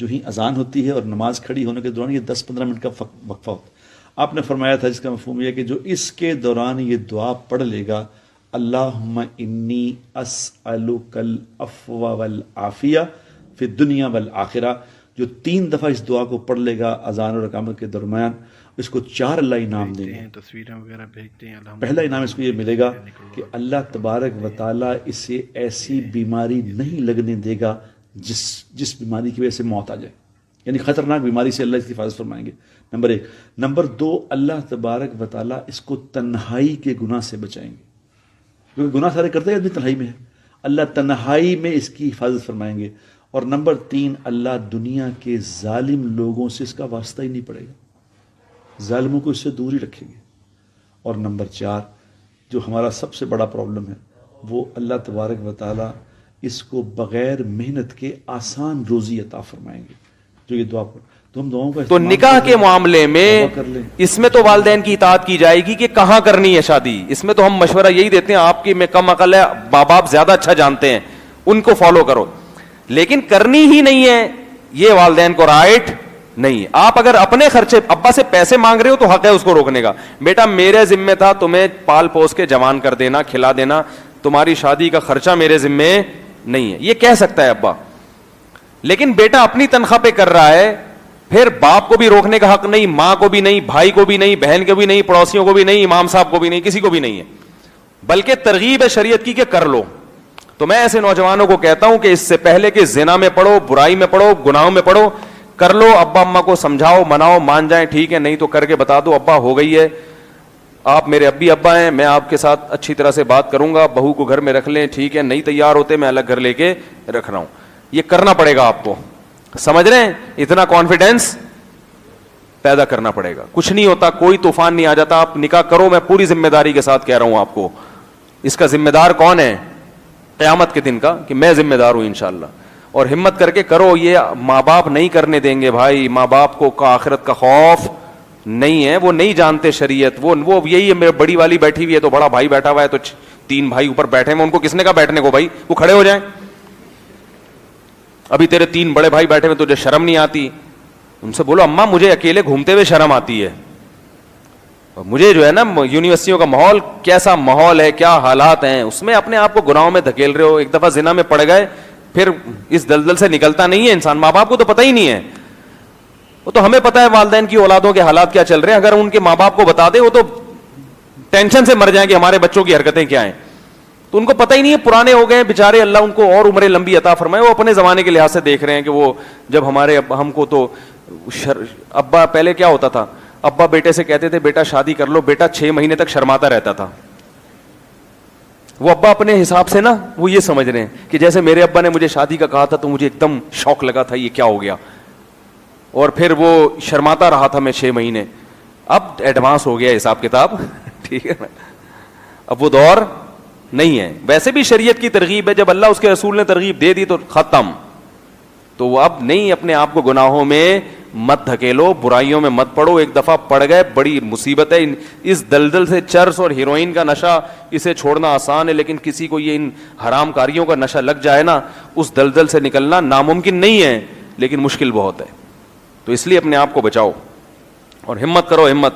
جو ہی اذان ہوتی ہے اور نماز کھڑی ہونے کے دوران یہ 10-15 منٹ کا وقفہ ہوتا ہے. آپ نے فرمایا تھا جس کا مفہوم یہ ہے کہ جو اس کے دوران یہ دعا پڑھ لے گا اللہم انی اسألک العفو والعافیہ فی الدنیا والآخرہ، جو 3 دفعہ اس دعا کو پڑھ لے گا اذان اور اقامت کے درمیان، اس کو 4 اللہ انعام دیں گے. تصویریں وغیرہ بھیجتے ہیں. پہلا انعام اس کو یہ ملے گا کہ اللہ تبارک و تعالیٰ اسے ایسی بیماری نہیں لگنے دے گا جس بیماری کی وجہ سے موت آ جائے، یعنی خطرناک بیماری سے اللہ اس کی حفاظت فرمائیں گے. نمبر 1. نمبر 2، اللہ تبارک و تعالیٰ اس کو تنہائی کے گناہ سے بچائیں گے، کیونکہ گناہ سارے کرتے ہیں آدمی تنہائی میں ہے، اللہ تنہائی میں اس کی حفاظت فرمائیں گے. اور نمبر 3، اللہ دنیا کے ظالم لوگوں سے اس کا واسطہ ہی نہیں پڑے گا، ظالموں کو اس سے دور ہی رکھیں گے. اور نمبر 4، جو ہمارا سب سے بڑا پرابلم ہے، وہ اللہ تبارک و تعالیٰ اس کو بغیر محنت کے آسان روزی عطا فرمائیں گے. جو یہ دعا پڑھ تو ہم دعاؤں کا تو نکاح کے معاملے میں اس میں تو والدین کی اطاعت کی جائے گی کہ کہاں کرنی ہے شادی. اس میں تو ہم مشورہ یہی دیتے ہیں، آپ کی میں کم عقل ہے، ماں باپ زیادہ اچھا جانتے ہیں، ان کو فالو کرو. لیکن کرنی ہی نہیں ہے یہ والدین کو رائٹ نہیں ہے. آپ اگر اپنے خرچے ابا سے پیسے مانگ رہے ہو تو حق ہے اس کو روکنے کا. بیٹا میرے ذمہ تھا تمہیں پال پوس کے جوان کر دینا، کھلا دینا، تمہاری شادی کا خرچہ میرے ذمہ نہیں ہے، یہ کہہ سکتا ہے ابا. لیکن بیٹا اپنی تنخواہ پہ کر رہا ہے، پھر باپ کو بھی روکنے کا حق نہیں، ماں کو بھی نہیں، بھائی کو بھی نہیں، بہن کو بھی نہیں، پڑوسیوں کو بھی نہیں، امام صاحب کو بھی نہیں، کسی کو بھی نہیں ہے. بلکہ ترغیب ہے شریعت کی کہ کر لو. تو میں ایسے نوجوانوں کو کہتا ہوں کہ اس سے پہلے کہ زنا میں پڑھو، برائی میں پڑھو، گناہوں میں پڑھو، کر لو. ابا اماں کو سمجھاؤ، مناؤ، مان جائیں ٹھیک ہے، نہیں تو کر کے بتا دو ابا ہو گئی ہے، آپ میرے ابا ہیں، میں آپ کے ساتھ اچھی طرح سے بات کروں گا، بہو کو گھر میں رکھ لیں ٹھیک ہے، نہیں تیار ہوتے میں الگ گھر لے کے رکھ رہا ہوں. یہ کرنا پڑے گا آپ کو، سمجھ رہے ہیں؟ اتنا کانفیڈینس پیدا کرنا پڑے گا. کچھ نہیں ہوتا، کوئی طوفان نہیں آ جاتا. آپ نکاح کرو، میں پوری ذمہ داری کے ساتھ کہہ رہا ہوں آپ کو. اس کا ذمہ دار کون ہے قیامت کے دن کا؟ کہ میں ذمہ دار ہوں انشاءاللہ. اور ہمت کر کے کرو، یہ ماں باپ نہیں کرنے دیں گے بھائی. ماں باپ کو آخرت کا خوف نہیں ہے، وہ نہیں جانتے شریعت. وہ یہی ہے، میرے بڑی والی بیٹھی ہوئی ہے تو بڑا بھائی بیٹھا ہوا ہے تو 3 بھائی اوپر بیٹھے ہیں، ان کو کس نے کہا بیٹھنے کو؟ بھائی وہ کھڑے ہو جائیں. ابھی تیرے 3 بڑے بھائی بیٹھے ہوئے، تجھے شرم نہیں آتی؟ ان سے بولو اماں مجھے اکیلے گھومتے ہوئے شرم آتی ہے، مجھے جو ہے نا یونیورسٹیوں کا ماحول کیسا ماحول ہے، کیا حالات ہیں، اس میں اپنے آپ کو گناہوں میں دھکیل رہے ہو. ایک دفعہ زنا میں پڑ گئے پھر اس دلدل سے نکلتا نہیں ہے انسان. ماں باپ کو تو پتہ ہی نہیں ہے، وہ تو ہمیں پتہ ہے والدین کی اولادوں کے حالات کیا چل رہے ہیں. اگر ان کے ماں باپ کو بتا دے وہ تو ٹینشن سے مر جائیں کہ ہمارے بچوں کی حرکتیں کیا ہیں. تو ان کو پتہ ہی نہیں ہے، پرانے ہو گئے بیچارے، اللہ ان کو اور عمریں لمبی عطا فرمائے. وہ اپنے زمانے کے لحاظ سے دیکھ رہے ہیں کہ وہ جب ہمارے ہم کو تو ابا پہلے کیا ہوتا تھا، ابا بیٹے سے کہتے تھے بیٹا شادی کر لو، بیٹا 6 مہینے تک شرماتا رہتا تھا. وہ ابا اپنے حساب سے نا وہ یہ سمجھ رہے ہیں کہ جیسے میرے ابا نے مجھے شادی کا کہا تھا تو مجھے ایک دم شوق لگا تھا، یہ کیا ہو گیا، اور پھر وہ شرماتا رہا تھا میں 6 مہینے. اب ایڈوانس ہو گیا حساب کتاب ٹھیک ہے نا، اب وہ دور نہیں ہے. ویسے بھی شریعت کی ترغیب ہے، جب اللہ اس کے رسول نے ترغیب دے دی تو ختم. تو وہ اب نہیں، اپنے آپ کو گناہوں میں مت دھکیلو، برائیوں میں مت پڑو. ایک دفعہ پڑ گئے بڑی مصیبت ہے. اس دلدل سے چرس اور ہیروئن کا نشہ اسے چھوڑنا آسان ہے، لیکن کسی کو یہ ان حرام کاریوں کا نشہ لگ جائے نا، اس دلدل سے نکلنا ناممکن نہیں ہے لیکن مشکل بہت ہے. تو اس لیے اپنے آپ کو بچاؤ اور ہمت کرو، ہمت.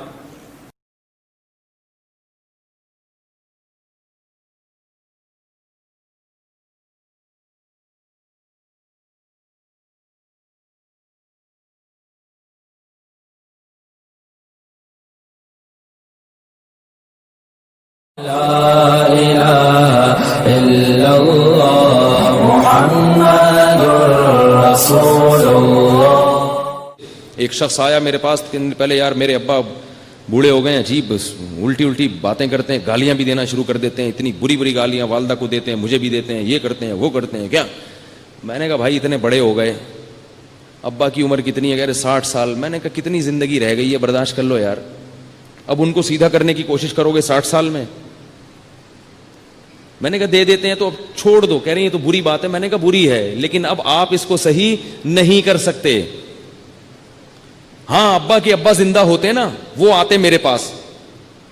لا الہ الا اللہ محمد رسول اللہ. ایک شخص آیا میرے پاس پہلے، یار میرے ابا بوڑھے ہو گئے ہیں، عجیب الٹی باتیں کرتے ہیں، گالیاں بھی دینا شروع کر دیتے ہیں، اتنی بری گالیاں والدہ کو دیتے ہیں، مجھے بھی دیتے ہیں، یہ کرتے ہیں وہ کرتے ہیں. کیا؟ میں نے کہا بھائی اتنے بڑے ہو گئے، ابا کی عمر کتنی ہے؟ کہہ رہے 60 سال. میں نے کہا کتنی زندگی رہ گئی ہے، برداشت کر لو یار. اب ان کو سیدھا کرنے کی کوشش کرو گے 60 سال میں؟ میں نے کہا دے دیتے ہیں تو اب چھوڑ دو. کہہ رہی ہیں تو بری بات ہے. میں نے کہا بری ہے لیکن اب آپ اس کو صحیح نہیں کر سکتے. ہاں ابا کے ابا زندہ ہوتے نا، وہ آتے میرے پاس،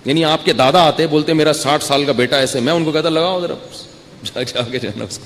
یعنی آپ کے دادا آتے، بولتے میرا 60 سال کا بیٹا ایسے. میں ان کو کہتا لگاؤ ذرا جا کے جانا اس کو.